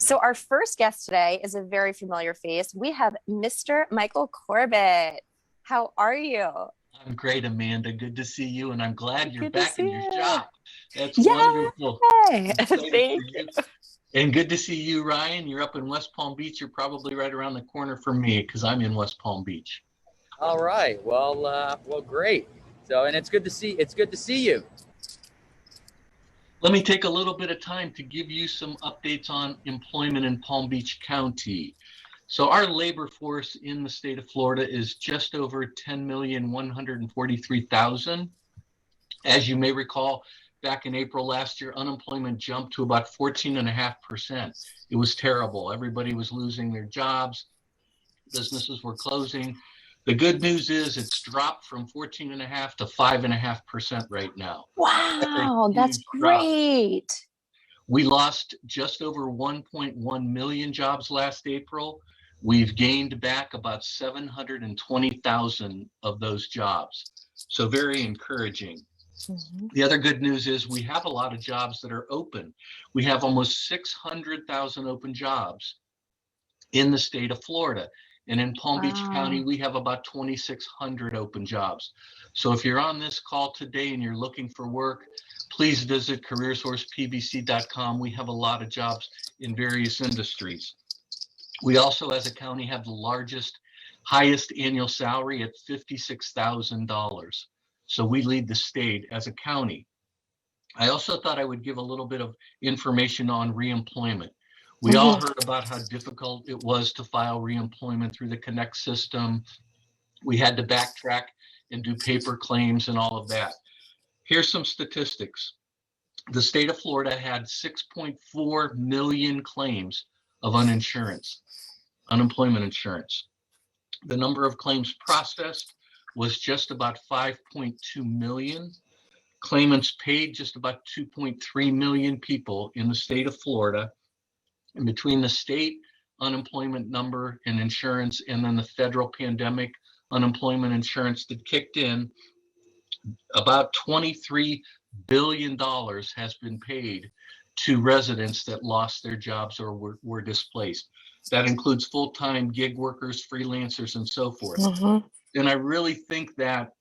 So our first guest today is a very familiar face. We have Mr. Michael Corbett. How are you? I'm great, Amanda. Good to see you, and I'm glad you're Good to back see in your you. shop. That's wonderful. Yay! I'm excited for Thank you. you. And good to see you, Ryan. You're up in West Palm Beach. You're probably right around the corner from me because I'm in West Palm Beach. All right. Well, great. So, and it's good to see you. Let me take a little bit of time to give you some updates on employment in Palm Beach County. So our labor force in the state of Florida is just over 10,143,000. As you may recall, back in April last year, unemployment jumped to about 14.5%. It was terrible. Everybody was losing their jobs. Businesses were closing. The good news is it's dropped from 14.5 to 5.5% right now. That's a Wow, that's huge drop. great. We lost just over 1.1 million jobs last April. We've gained back about 720,000 of those jobs. So very encouraging. Mhm. The other good news is we have a lot of jobs that are open. We have almost 600,000 open jobs in the state of Florida. And in Palm Beach County, Wow. we have about 2,600 open jobs. So if you're on this call today and you're looking for work, please visit careersourcepbc.com. We have a lot of jobs in various industries. We also, as a county, have the highest annual salary at $56,000. So we lead the state as a county. I also thought I would give a little bit of information on reemployment. We all Mhm. heard about how difficult it was to file reemployment through the Connect system. We had to backtrack and do paper claims and all of that. Here's some statistics. The state of Florida had 6.4 million claims of unemployment insurance. The number of claims processed was just about 5.2 million. Claimants paid just about 2.3 million people in the state of Florida. And between the state unemployment number and insurance and then the federal pandemic unemployment insurance that kicked in, about $23 billion has been paid to residents that lost their jobs or were displaced. That includes full-time gig workers, freelancers, and so forth. Mhm. And I really think that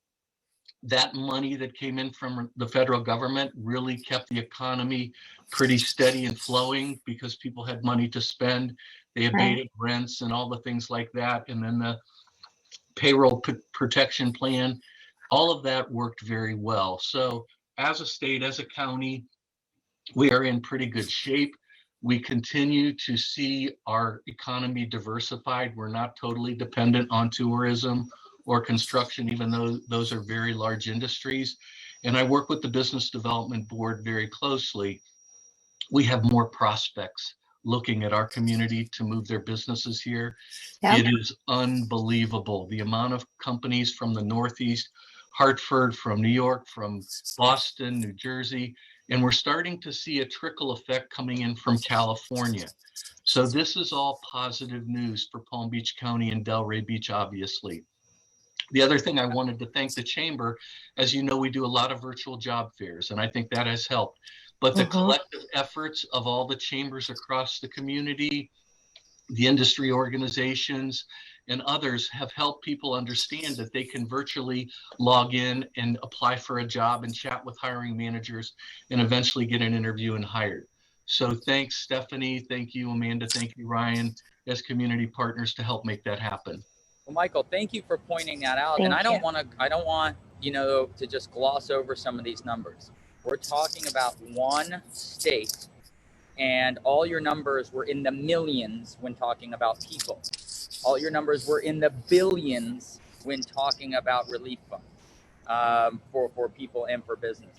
that money that came in from the federal government really kept the economy pretty steady and flowing because people had money to spend. They Right. abated rents and all the things like that. And then the payroll protection plan, all of that worked very well. So as a state, as a county, we are in pretty good shape. We continue to see our economy diversified. We're not totally dependent on tourism or construction, even though those are very large industries. And I work with the Business Development Board very closely. We have more prospects looking at our community to move their businesses here. Yep. It is unbelievable. The amount of companies from the Northeast, Hartford, from New York, from Boston, New Jersey, and we're starting to see a trickle effect coming in from California. So this is all positive news for Palm Beach County and Delray Beach, obviously. The other thing I wanted to thank the chamber, as you know, we do a lot of virtual job fairs, and I think that has helped. But the Mhm. collective efforts of all the chambers across the community, the industry organizations, and others have helped people understand that they can virtually log in and apply for a job and chat with hiring managers and eventually get an interview and hired. So thanks, Stephanie. Thank you, Amanda. Thank you, Ryan, as community partners to help make that happen. Well, Michael, thank you for pointing that out. And Thank you. I don't want, to just gloss over some of these numbers. We're talking about one state, and all your numbers were in the millions when talking about people. All your numbers were in the billions when talking about relief funds for people and for business.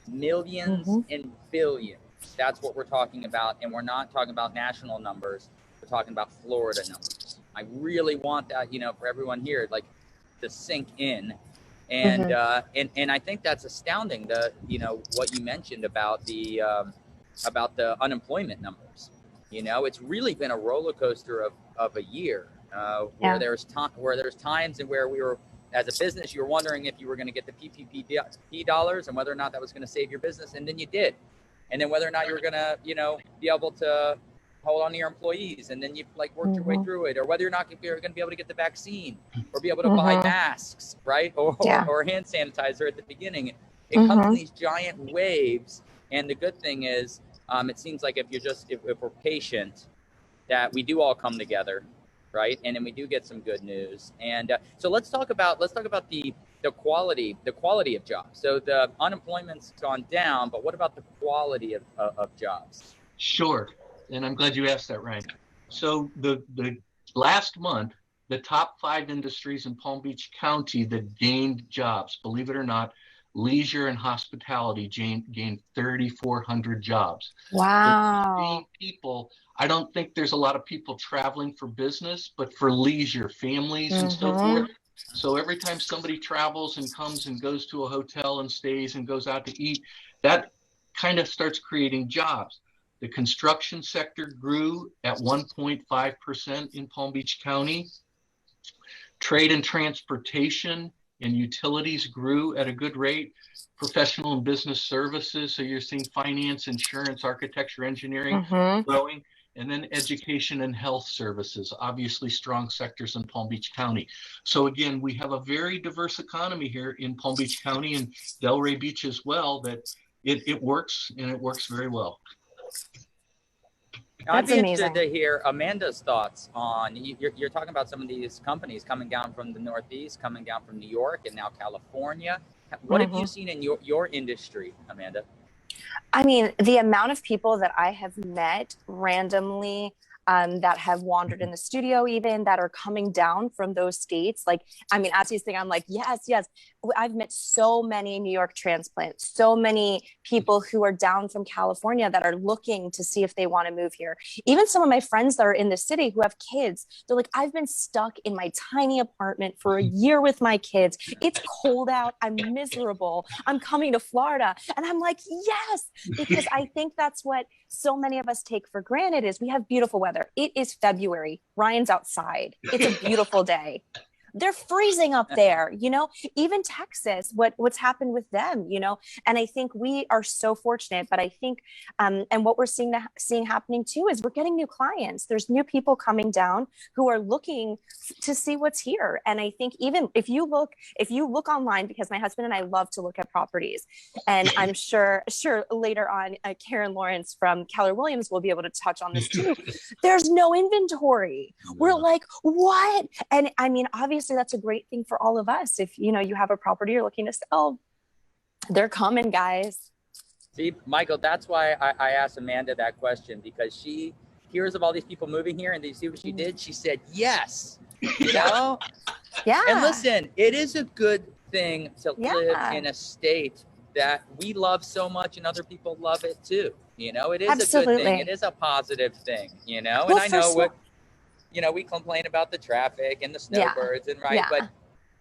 Millions Mhm. and billions. That's what we're talking about. And we're not talking about national numbers. We're talking about Florida numbers. I really want that, for everyone here, like, to sink in. And Mhm. and I think that's astounding. What you mentioned about the unemployment numbers. It's really been a roller coaster of a year Yeah. where there's times and where we were, as a business, you were wondering if you were going to get the PPP dollars and whether or not that was going to save your business, and then you did, and then whether or not you were going to be able to hold on to your employees, and then you like work your way through it, or whether you're not you're going to be able to get the vaccine or be able to buy masks, right? Or hand sanitizer at the beginning. It comes in these giant waves. And the good thing is, it seems like if we're patient, that we do all come together, right? And then we do get some good news. And so let's talk about the quality of jobs. So the unemployment's gone down, but what about the quality of jobs? Sure. And I'm glad you asked that, Ryan. So the last month, the top 5 industries in Palm Beach County that gained jobs, believe it or not, leisure and hospitality gained 3,400 jobs. Wow. People, I don't think there's a lot of people traveling for business, but for leisure, families and so forth. So every time somebody travels and comes and goes to a hotel and stays and goes out to eat, that kind of starts creating jobs. The construction sector grew at 1.5% in Palm Beach County. Trade and transportation and utilities grew at a good rate. Professional and business services, so you're seeing finance, insurance, architecture, engineering growing. And then education and health services, obviously strong sectors in Palm Beach County. So again, we have a very diverse economy here in Palm Beach County and Delray Beach as well, that it works, and it works very well. I'd be interested to hear Amanda's thoughts on, you're talking about some of these companies coming down from the Northeast, coming down from New York and now California. What have you seen in your industry, Amanda? I mean, the amount of people that I have met randomly that have wandered in the studio, even that are coming down from those states. Like, I mean, as he's saying, I'm like, yes. I've met so many New York transplants, so many people who are down from California that are looking to see if they want to move here. Even some of my friends that are in the city who have kids, they're like, I've been stuck in my tiny apartment for a year with my kids. It's cold out. I'm miserable. I'm coming to Florida. And I'm like, yes, because I think that's what so many of us take for granted is we have beautiful weather. It is February. Ryan's outside. It's a beautiful day. They're freezing up there, you know, even Texas, what's happened with them, you know, and I think we are so fortunate, but I think, and what we're seeing happening too, is we're getting new clients. There's new people coming down who are looking to see what's here. And I think even if you look online, because my husband and I love to look at properties, and I'm sure later on, Karen Laurence from Keller Williams will be able to touch on this too. There's no inventory. We're like, what? And I mean, obviously that's a great thing for all of us. If you have a property you're looking to sell, they're coming, guys. See, Michael, that's why I asked Amanda that question, because she hears of all these people moving here, and do you see what she did? She said yes. You know? Yeah. And listen, it is a good thing to live in a state that we love so much and other people love it too. You know, it is a good thing. It is a positive thing, you know, and I know we complain about the traffic and the snowbirds but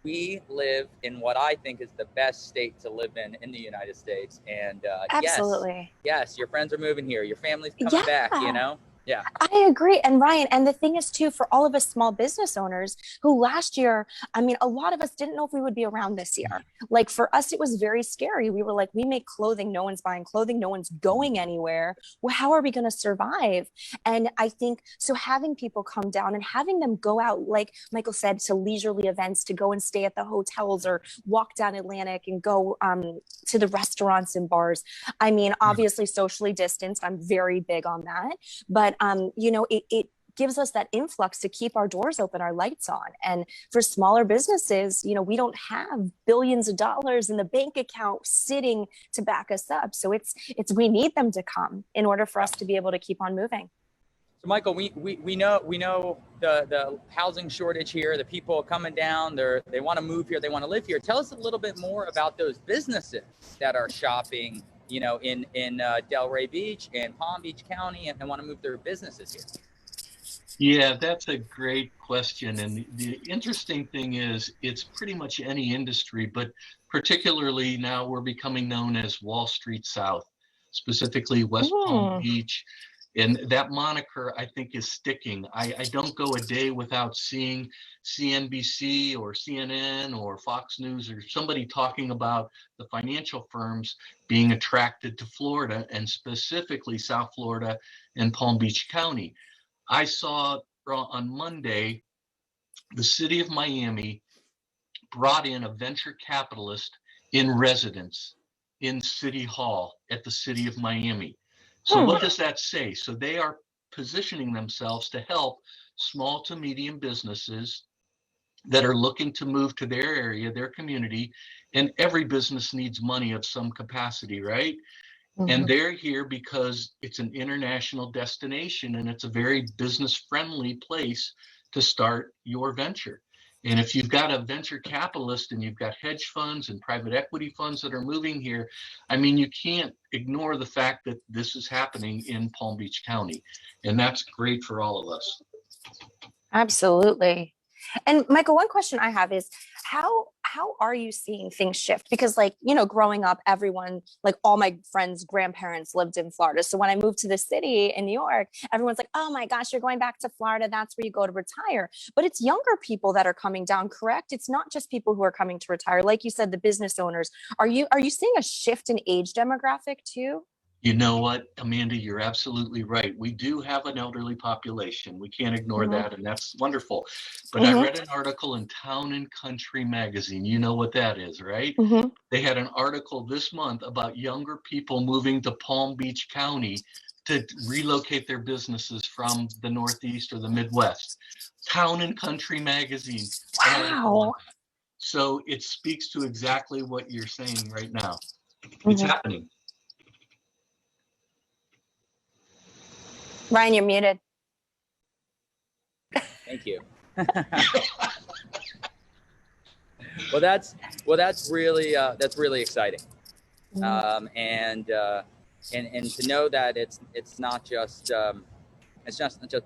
we live in what I think is the best state to live in the United States. And absolutely. Yes, your friends are moving here. Your family's coming back, you know? Yeah, I agree. And Ryan, and the thing is too, for all of us small business owners who last year, I mean, a lot of us didn't know if we would be around this year. Like for us, it was very scary. We were like, we make clothing. No one's buying clothing. No one's going anywhere. Well, how are we going to survive? And I think, so having people come down and having them go out, like Michael said, to leisurely events, to go and stay at the hotels or walk down Atlantic and go to the restaurants and bars. I mean, obviously socially distanced. I'm very big on that, but it gives us that influx to keep our doors open, our lights on. And for smaller businesses, we don't have billions of dollars in the bank account sitting to back us up. So we need them to come in order for us to be able to keep on moving. So Michael, we know the housing shortage here, the people coming down, they want to move here, they want to live here. Tell us a little bit more about those businesses that are shopping in Delray Beach and Palm Beach County and want to move their businesses here? Yeah, that's a great question. And the interesting thing is it's pretty much any industry, but particularly now we're becoming known as Wall Street South, specifically West Palm Beach, And that moniker, I think, is sticking. I don't go a day without seeing CNBC or CNN or Fox News or somebody talking about the financial firms being attracted to Florida, and specifically South Florida and Palm Beach County. I saw on Monday, the city of Miami brought in a venture capitalist in residence in City Hall at the city of Miami. So what does that say? So they are positioning themselves to help small to medium businesses that are looking to move to their area, their community, and every business needs money of some capacity, right? And they're here because it's an international destination and it's a very business friendly place to start your venture. And if you've got a venture capitalist and you've got hedge funds and private equity funds that are moving here, I mean, you can't ignore the fact that this is happening in Palm Beach County. And that's great for all of us. Absolutely. And Michael, one question I have is how are you seeing things shift? Because like, you know, growing up, everyone, like all my friends' grandparents lived in Florida. So when I moved to the city in New York, everyone's like, oh my gosh, you're going back to Florida. That's where you go to retire. But it's younger people that are coming down, correct? It's not just people who are coming to retire. Like you said, the business owners. Are you seeing a shift in age demographic too? You know what, Amanda, you're absolutely right. We do have an elderly population. We can't ignore that, and that's wonderful. But I read an article in Town and Country magazine. You know what that is, right? They had an article this month about younger people moving to Palm Beach County to relocate their businesses from the Northeast or the Midwest. Town and Country magazine. Wow. So it speaks to exactly what you're saying right now. It's happening. Ryan, you're muted. Thank you. Well, that's really exciting, and to know that it's not just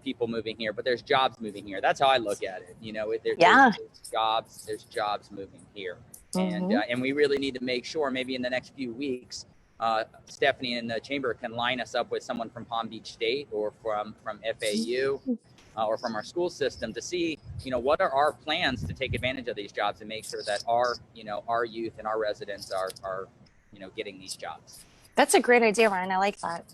people moving here, but there's jobs moving here. That's how I look at it. You know, there's jobs moving here, and we really need to make sure maybe in the next few weeks, Stephanie and the chamber can line us up with someone from Palm Beach State or from FAU or from our school system to see, you know, what are our plans to take advantage of these jobs and make sure that our youth and our residents are getting these jobs. That's a great idea, Ryan. I like that.